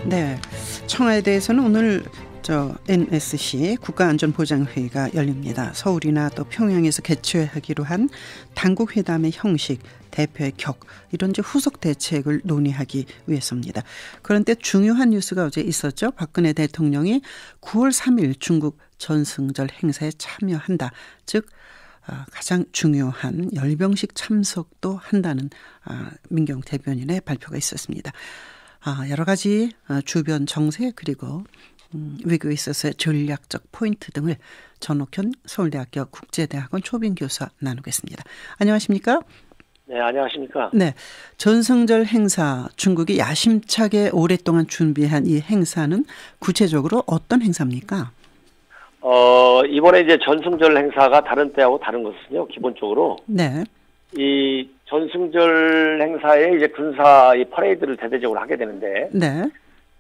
네, 청와에 대해서는 오늘 NSC 국가안전보장회의가 열립니다. 서울이나 또 평양에서 개최하기로 한 당국회담의 형식, 대표의 격, 이런 후속 대책을 논의하기 위해서입니다. 그런데 중요한 뉴스가 어제 있었죠. 박근혜 대통령이 9월 3일 중국 전승절 행사에 참여한다. 즉 가장 중요한 열병식 참석도 한다는 민경 대변인의 발표가 있었습니다. 여러 가지 주변 정세 그리고 외교에 있어서의 전략적 포인트 등을 전옥현 서울대학교 국제대학원 초빙 교수와 나누겠습니다. 안녕하십니까? 네, 안녕하십니까? 네, 전승절 행사, 중국이 야심차게 오랫동안 준비한 이 행사는 구체적으로 어떤 행사입니까? 이번에 이제 전승절 행사가 다른 때하고 다른 것은요, 기본적으로. 네. 이 전승절 행사에 이제 군사 이 퍼레이드를 대대적으로 하게 되는데. 네.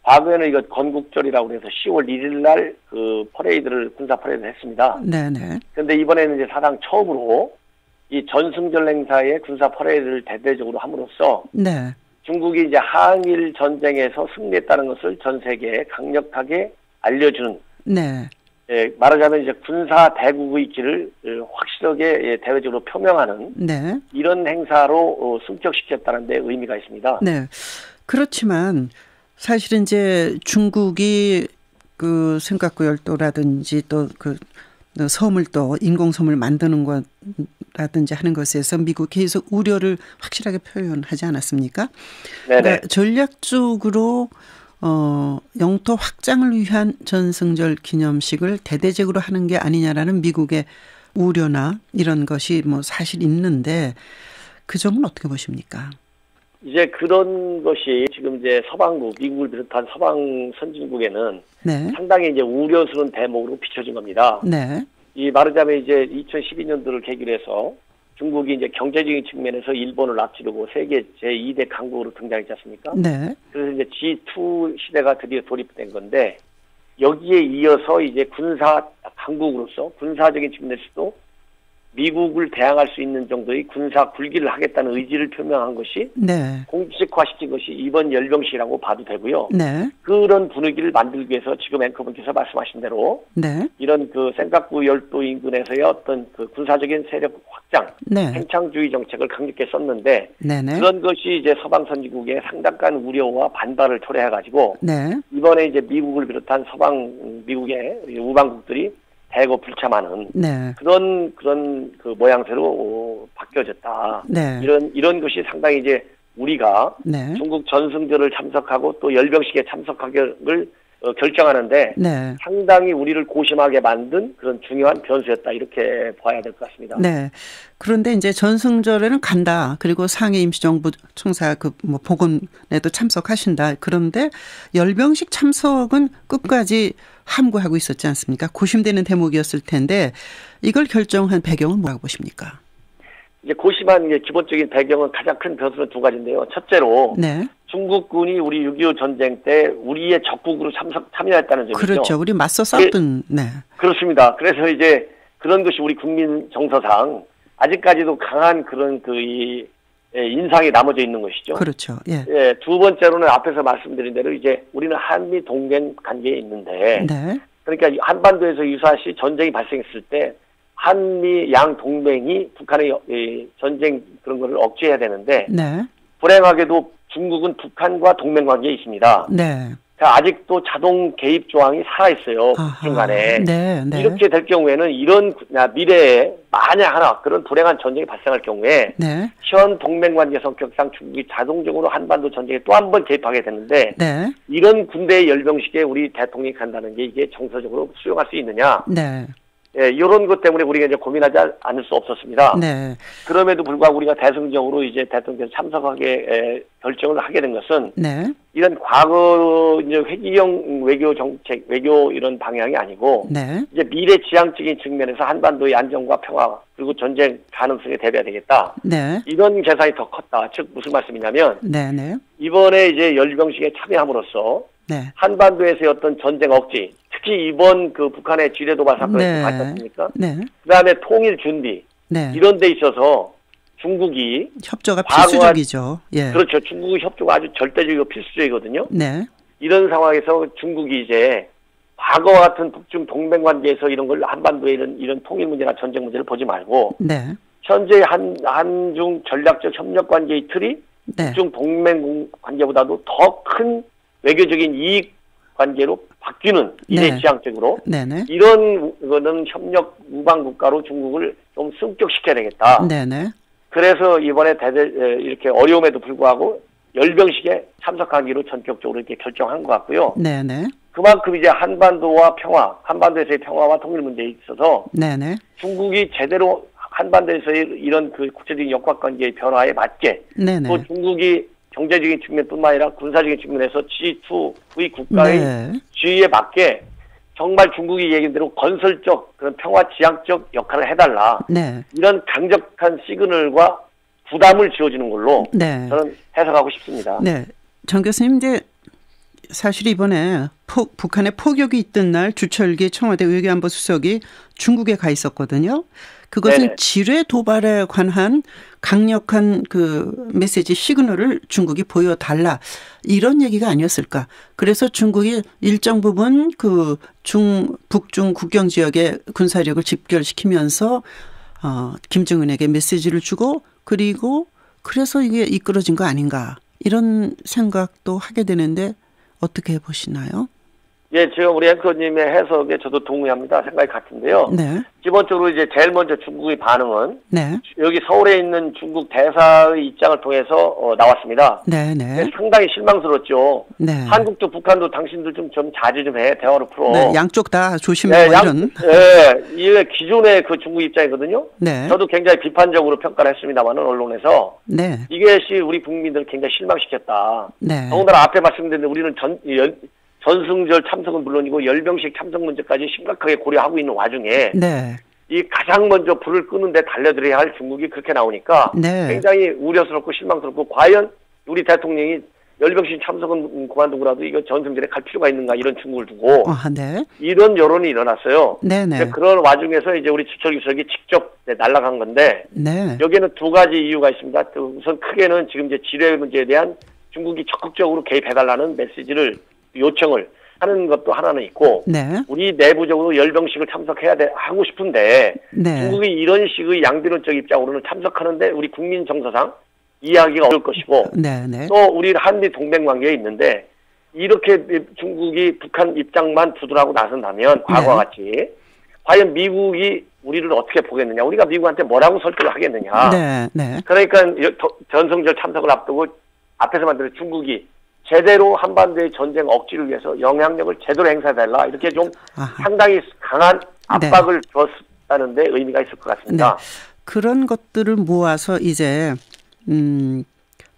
과거에는 이거 건국절이라고 해서 10월 1일 날 그 퍼레이드를, 군사 퍼레이드를 했습니다. 네네. 그런데 이번에는 이제 사상 처음으로 이 전승절 행사에 군사 퍼레이드를 대대적으로 함으로써. 네. 중국이 이제 항일 전쟁에서 승리했다는 것을 전 세계에 강력하게 알려주는. 네. 말하자면 이제 군사 대국의 길을 확실하게 대외적으로 표명하는. 네. 이런 행사로 승격시켰다는 데 의미가 있습니다. 네. 그렇지만 사실은 이제 중국이 그 삼각구 열도라든지 또 그 섬을 또 인공섬을 만드는 것라든지 하는 것에서 미국이 계속 우려를 확실하게 표현하지 않았습니까? 네네. 그러니까 전략적으로 영토 확장을 위한 전승절 기념식을 대대적으로 하는 게 아니냐라는 미국의 우려나 이런 것이 사실 있는데 그 점은 어떻게 보십니까? 이제 그런 것이 지금 이제 서방국, 미국을 비롯한 서방 선진국에는 네. 상당히 이제 우려스러운 대목으로 비춰진 겁니다. 네. 이 말하자면 이제 2012년도를 계기로 해서 중국이 이제 경제적인 측면에서 일본을 앞지르고 세계 제2대 강국으로 등장했지 않습니까? 네. 그래서 이제 G2 시대가 드디어 돌입된 건데 여기에 이어서 이제 군사 강국으로서 군사적인 측면에서도 미국을 대항할 수 있는 정도의 군사 굴기를 하겠다는 의지를 표명한 것이 네. 공식화시킨 것이 이번 열병식이라고 봐도 되고요. 네. 그런 분위기를 만들기 위해서 지금 앵커분께서 말씀하신 대로 네. 이런 그 센카쿠 열도 인근에서의 어떤 그 군사적인 세력 확장, 네. 팽창주의 정책을 강력히 썼는데 네네. 그런 것이 이제 서방 선진국의 상당한 우려와 반발을 초래해가지고 네. 이번에 이제 미국을 비롯한 서방 미국의 우방국들이 대거 불참하는 네. 그런 그 모양새로 바뀌어졌다. 네. 이런 것이 상당히 이제 우리가 네. 중국 전승절을 참석하고 또 열병식에 참석하기를 결정하는데 네. 상당히 우리를 고심하게 만든 그런 중요한 변수였다 이렇게 봐야 될 것 같습니다. 네. 그런데 이제 전승절에는 간다. 그리고 상해 임시정부 총사 복원에도 참석하신다. 그런데 열병식 참석은 끝까지 함구하고 있었지 않습니까? 고심되는 대목이었을 텐데 이걸 결정한 배경은 뭐라고 보십니까? 이제 고심한 기본적인 배경은 가장 큰 변수는 두 가지인데요. 첫째로 네. 중국군이 우리 6.25 전쟁 때 우리의 적국으로 참여했다는 점이죠. 그렇죠. 우리 맞서 싸웠던. 네. 그렇습니다. 그래서 이제 그런 것이 우리 국민 정서상 아직까지도 강한 그런 인상이 남아져 있는 것이죠. 그렇죠. 예. 예. 두 번째로는 앞에서 말씀드린 대로 이제 우리는 한미 동맹 관계에 있는데. 네. 그러니까 한반도에서 유사시 전쟁이 발생했을 때 한미 양 동맹이 북한의 전쟁 그런 거를 억제해야 되는데. 네. 불행하게도 중국은 북한과 동맹 관계에 있습니다. 네. 그러니까 아직도 자동 개입 조항이 살아있어요. 중간에. 네, 네. 이렇게 될 경우에는 이런 미래에 만약 하나 그런 불행한 전쟁이 발생할 경우에 네. 현 동맹 관계 성격상 중국이 자동적으로 한반도 전쟁에 또 한 번 개입하게 되는데 네. 이런 군대의 열병식에 우리 대통령이 간다는 게 이게 정서적으로 수용할 수 있느냐. 네. 예, 이런 것 때문에 우리가 이제 고민하지 않을 수 없었습니다. 네. 그럼에도 불구하고 우리가 대승적으로 이제 대통령 참석하게 결정을 하게 된 것은 네. 이런 과거 이제 회기형 외교 정책, 외교 이런 방향이 아니고 네. 이제 미래 지향적인 측면에서 한반도의 안정과 평화 그리고 전쟁 가능성에 대비해야 되겠다. 네. 이런 계산이 더 컸다. 즉 무슨 말씀이냐면 네. 네. 이번에 이제 열병식에 참여함으로써 네. 한반도에서의 어떤 전쟁 억지, 특히 이번 그 북한의 지뢰도발 사건을 네. 봤지 않습니까? 네. 그다음에 통일 준비 네. 이런 데 있어서 중국이 협조가 필수적이죠. 예. 그렇죠. 중국의 협조가 아주 절대적이고 필수적이거든요. 네. 이런 상황에서 중국이 이제 과거와 같은 북중 동맹 관계에서 이런 걸 한반도의 이런 통일 문제나 전쟁 문제를 보지 말고 네. 현재 한중 전략적 협력 관계의 틀이 네. 북중 동맹 관계보다도 더 큰 외교적인 이익 관계로 바뀌는 이내 지향적으로 네네. 이런 거는 협력 우방 국가로 중국을 좀 승격시켜야 되겠다. 네네. 그래서 이번에 이렇게 어려움에도 불구하고 열병식에 참석하기로 전격적으로 이렇게 결정한 것 같고요. 네네. 그만큼 이제 한반도에서의 평화와 통일 문제에 있어서 네네. 중국이 제대로 한반도에서의 이런 그 국제적인 역학관계의 변화에 맞게 네네. 또 중국이 경제적인 측면뿐만 아니라 군사적인 측면에서 G2의 국가의 네. 지위에 맞게 정말 중국이 얘기한 대로 건설적 그런 평화 지향적 역할을 해달라. 네. 이런 강력한 시그널과 부담을 지어주는 걸로 네. 저는 해석하고 싶습니다. 네, 정 교수님 이제 사실 이번에 북한의 포격이 있던 날 주철기 청와대 외교안보 수석이 중국에 가 있었거든요. 그것은 네네. 지뢰 도발에 관한 강력한 그 메시지 시그널을 중국이 보여달라 이런 얘기가 아니었을까. 그래서 중국이 일정 부분 그 북중 국경 지역의 군사력을 집결시키면서 김정은에게 메시지를 주고 그리고 그래서 이게 이끌어진 거 아닌가 이런 생각도 하게 되는데 어떻게 보시나요? 예, 지금 우리 앵커님의 해석에 저도 동의합니다. 생각이 같은데요. 네. 기본적으로 이제 제일 먼저 중국의 반응은 네. 여기 서울에 있는 중국 대사의 입장을 통해서 나왔습니다. 네, 네. 상당히 실망스럽죠. 네. 한국도 북한도 당신들 좀 자제 좀 해. 대화로 풀어. 네, 양쪽 다 조심해. 네, 이런. 예, 이게 기존의 그 중국 입장이거든요. 네. 저도 굉장히 비판적으로 평가를 했습니다만은 언론에서 네. 이것이 우리 국민들을 굉장히 실망시켰다. 네. 더군다나 앞에 말씀드렸는데 우리는 전승절 참석은 물론이고 열병식 참석 문제까지 심각하게 고려하고 있는 와중에 네. 이 가장 먼저 불을 끄는데 달려들어야 할 중국이 그렇게 나오니까 네. 굉장히 우려스럽고 실망스럽고 과연 우리 대통령이 열병식 참석은 그만두고라도 이거 전승절에 갈 필요가 있는가 이런 중국을 두고 네. 이런 여론이 일어났어요. 네네. 그런 와중에서 이제 우리 주철 주석이 직접 날아간 건데 네. 여기에는 두 가지 이유가 있습니다. 우선 크게는 지금 이제 지뢰 문제에 대한 중국이 적극적으로 개입해달라는 메시지를 요청을 하는 것도 하나는 있고 네. 우리 내부적으로 열병식을 하고 싶은데 네. 중국이 이런 식의 양비론적 입장으로는 참석하는데 우리 국민 정서상 이해하기가 어려울 것이고 네네. 또 우리 한미 동맹 관계에 있는데 이렇게 중국이 북한 입장만 두둔하고 나선다면 과거와 같이 과연 미국이 우리를 어떻게 보겠느냐 우리가 미국한테 뭐라고 설득을 하겠느냐 네. 그러니까 전성절 참석을 앞두고 앞에서 말한 중국이 제대로 한반도의 전쟁 억지를 위해서 영향력을 제대로 행사해달라 이렇게 좀 상당히 강한 압박을 줬다는 데 의미가 있을 것 같습니다. 네. 그런 것들을 모아서 이제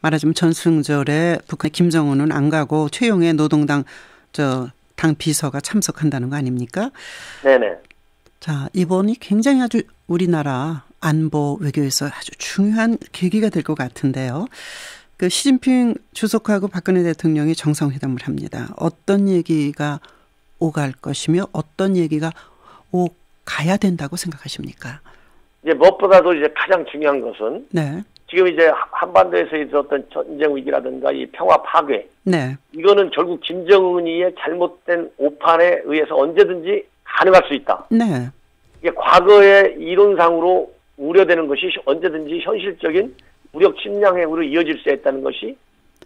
말하자면 전승절에 북한 김정은은 안 가고 최용해 노동당 당 비서가 참석한다는 거 아닙니까? 네네. 자, 이번이 굉장히 아주 우리나라 안보 외교에서 아주 중요한 계기가 될 것 같은데요. 그 시진핑 주석하고 박근혜 대통령이 정상회담을 합니다. 어떤 얘기가 오갈 것이며 어떤 얘기가 오가야 된다고 생각하십니까? 이제 무엇보다도 이제 가장 중요한 것은 네. 지금 이제 한반도에서 있었던 전쟁 위기라든가 이 평화 파괴. 네. 이거는 결국 김정은이의 잘못된 오판에 의해서 언제든지 가능할 수 있다. 네. 이게 과거의 이론상으로 우려되는 것이 언제든지 현실적인 무력 침략 행위로 이어질 수 있다는 것이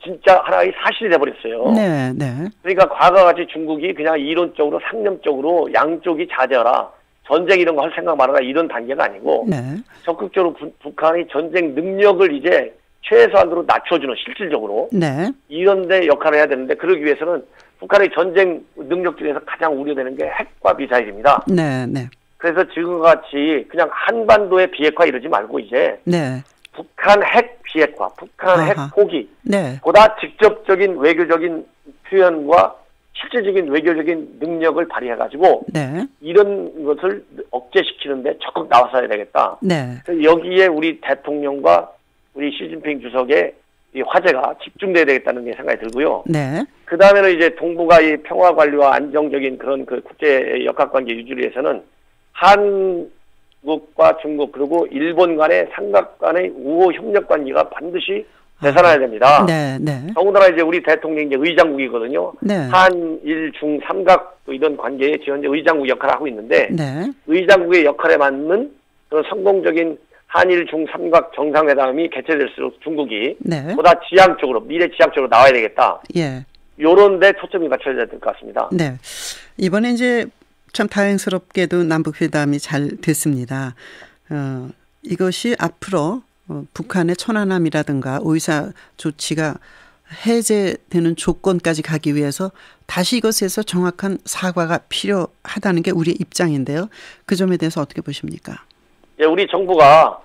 진짜 하나의 사실이 돼버렸어요. 네. 그러니까 과거와 같이 중국이 그냥 이론적으로 상념적으로 양쪽이 자제하라. 전쟁 이런 거 할 생각 말아라 이런 단계가 아니고 네. 적극적으로 북한의 전쟁 능력을 이제 최소한으로 낮춰주는 실질적으로 네. 이런 데 역할을 해야 되는데 그러기 위해서는 북한의 전쟁 능력 중에서 가장 우려되는 게 핵과 미사일입니다. 네. 그래서 지금과 같이 그냥 한반도의 비핵화 이러지 말고 이제 네. 북한 핵 비핵화, 북한 핵 포기 보다 직접적인 외교적인 표현과 실질적인 외교적인 능력을 발휘해가지고 이런 것을 억제시키는데 적극 나와서야 되겠다. 여기에 우리 대통령과 우리 시진핑 주석의 이 화제가 집중돼야 되겠다는 게 생각이 들고요. 그 다음에는 이제 동북아 이 평화 관리와 안정적인 그런 그 국제 역학관계 유지를 위해서는 한국과 중국 그리고 일본 간의 삼각 간의 우호 협력 관계가 반드시 되살아야 됩니다. 네, 네. 더군다나 이제 우리 대통령이 이제 의장국이거든요. 네. 한일 중 삼각 이런 관계에 현재 의장국 역할을 하고 있는데 네. 의장국의 역할에 맞는 그런 성공적인 한일 중 삼각 정상회담이 개최될수록 중국이 네. 보다 지향적으로 미래 지향적으로 나와야 되겠다. 예. 요런 데 초점이 맞춰져야 될 것 같습니다. 네. 이번에 이제 참 다행스럽게도 남북회담이 잘 됐습니다. 이것이 앞으로 북한의 천안함이라든가 오이사 조치가 해제되는 조건까지 가기 위해서 다시 이것에서 정확한 사과가 필요하다는 게 우리의 입장인데요. 그 점에 대해서 어떻게 보십니까? 예, 우리 정부가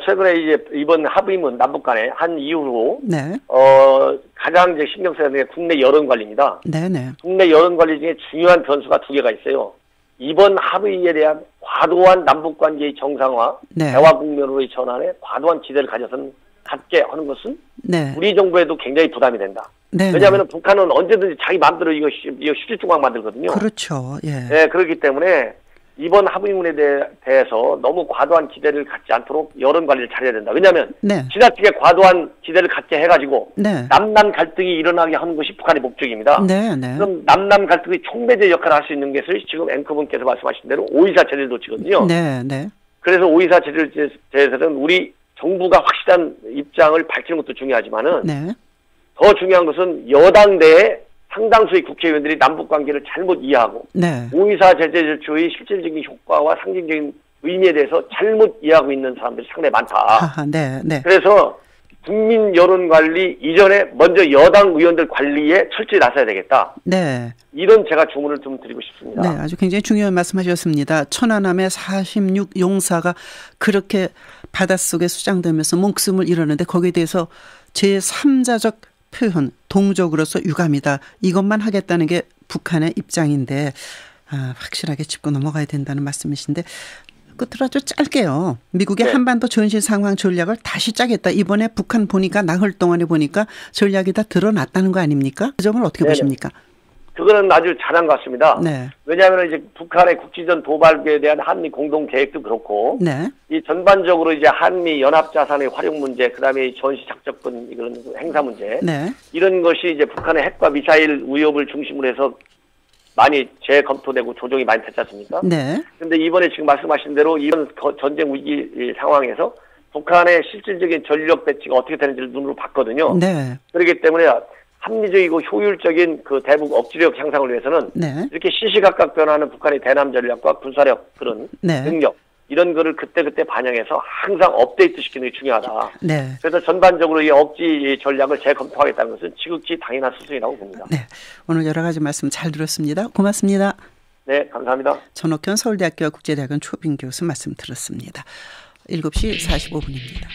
최근에 이제 이번 합의문 남북 간에 한 이후로 네. 가장 이제 신경 써야 되는 게 국내 여론 관리입니다. 네네. 국내 여론 관리 중에 중요한 변수가 두 개가 있어요. 이번 합의에 대한 과도한 남북 관계의 정상화, 네. 대화 국면으로의 전환에 과도한 기대를 가져서는 갖게 하는 것은 네. 우리 정부에도 굉장히 부담이 된다. 네. 왜냐하면 북한은 언제든지 자기 마음대로 이거 휴지 조각 만들거든요. 그렇죠. 예. 네, 그렇기 때문에 이번 합의문에 대해서 너무 과도한 기대를 갖지 않도록 여론 관리를 잘해야 된다. 왜냐하면 네. 지나치게 과도한 기대를 갖게 해가지고 네. 남남 갈등이 일어나게 하는 것이 북한의 목적입니다. 네. 네. 그럼 남남 갈등의 촉매제 역할을 할 수 있는 것을 지금 앵커분께서 말씀하신 대로 오이사 제재 조치거든요. 네. 네. 그래서 오이사 제재 대해서는 우리 정부가 확실한 입장을 밝히는 것도 중요하지만은 네. 더 중요한 것은 여당 내에 상당수의 국회의원들이 남북관계를 잘못 이해하고 네. 오이사 제재 조치의 실질적인 효과와 상징적인 의미에 대해서 잘못 이해하고 있는 사람들이 상당히 많다. 아하, 네. 네. 그래서 국민 여론 관리 이전에 먼저 여당 의원들 관리에 철저히 나서야 되겠다. 네. 이런 제가 주문을 좀 드리고 싶습니다. 네, 아주 굉장히 중요한 말씀하셨습니다. 천안함의 46 용사가 그렇게 바닷속에 수장되면서 목숨을 잃었는데 거기에 대해서 제3자적 표현, 동족으로서 유감이다. 이것만 하겠다는 게 북한의 입장인데 확실하게 짚고 넘어가야 된다는 말씀이신데 끝으로 아주 짧게요. 미국의 네. 한반도 전시 상황 전략을 다시 짜겠다. 이번에 북한 보니까 나흘 동안에 보니까 전략이 다 드러났다는 거 아닙니까? 그 점을 어떻게 네네. 보십니까? 그거는 아주 잘한 것 같습니다. 네. 왜냐하면 이제 북한의 국지전 도발에 대한 한미 공동 계획도 그렇고, 네. 이 전반적으로 이제 한미 연합 자산의 활용 문제, 그다음에 전시 작전권 이런 행사 문제, 네. 이런 것이 이제 북한의 핵과 미사일 위협을 중심으로 해서 많이 재검토되고 조정이 많이 됐지 않습니까? 네. 그런데 이번에 지금 말씀하신 대로 이런 전쟁 위기 상황에서 북한의 실질적인 전력 배치가 어떻게 되는지를 눈으로 봤거든요. 네. 그렇기 때문에 합리적이고 효율적인 그 대북 억지력 향상을 위해서는 네. 이렇게 시시각각 변하는 북한의 대남 전략과 군사력 그런 네. 능력 이런 거를 그때그때 반영해서 항상 업데이트 시키는 게 중요하다. 네. 그래서 전반적으로 이 억지 전략을 재검토하겠다는 것은 지극히 당연한 수순이라고 봅니다. 네. 오늘 여러 가지 말씀 잘 들었습니다. 고맙습니다. 네, 감사합니다. 전옥현 서울대학교 국제대학원 초빙 교수 말씀 들었습니다. 7시 45분입니다.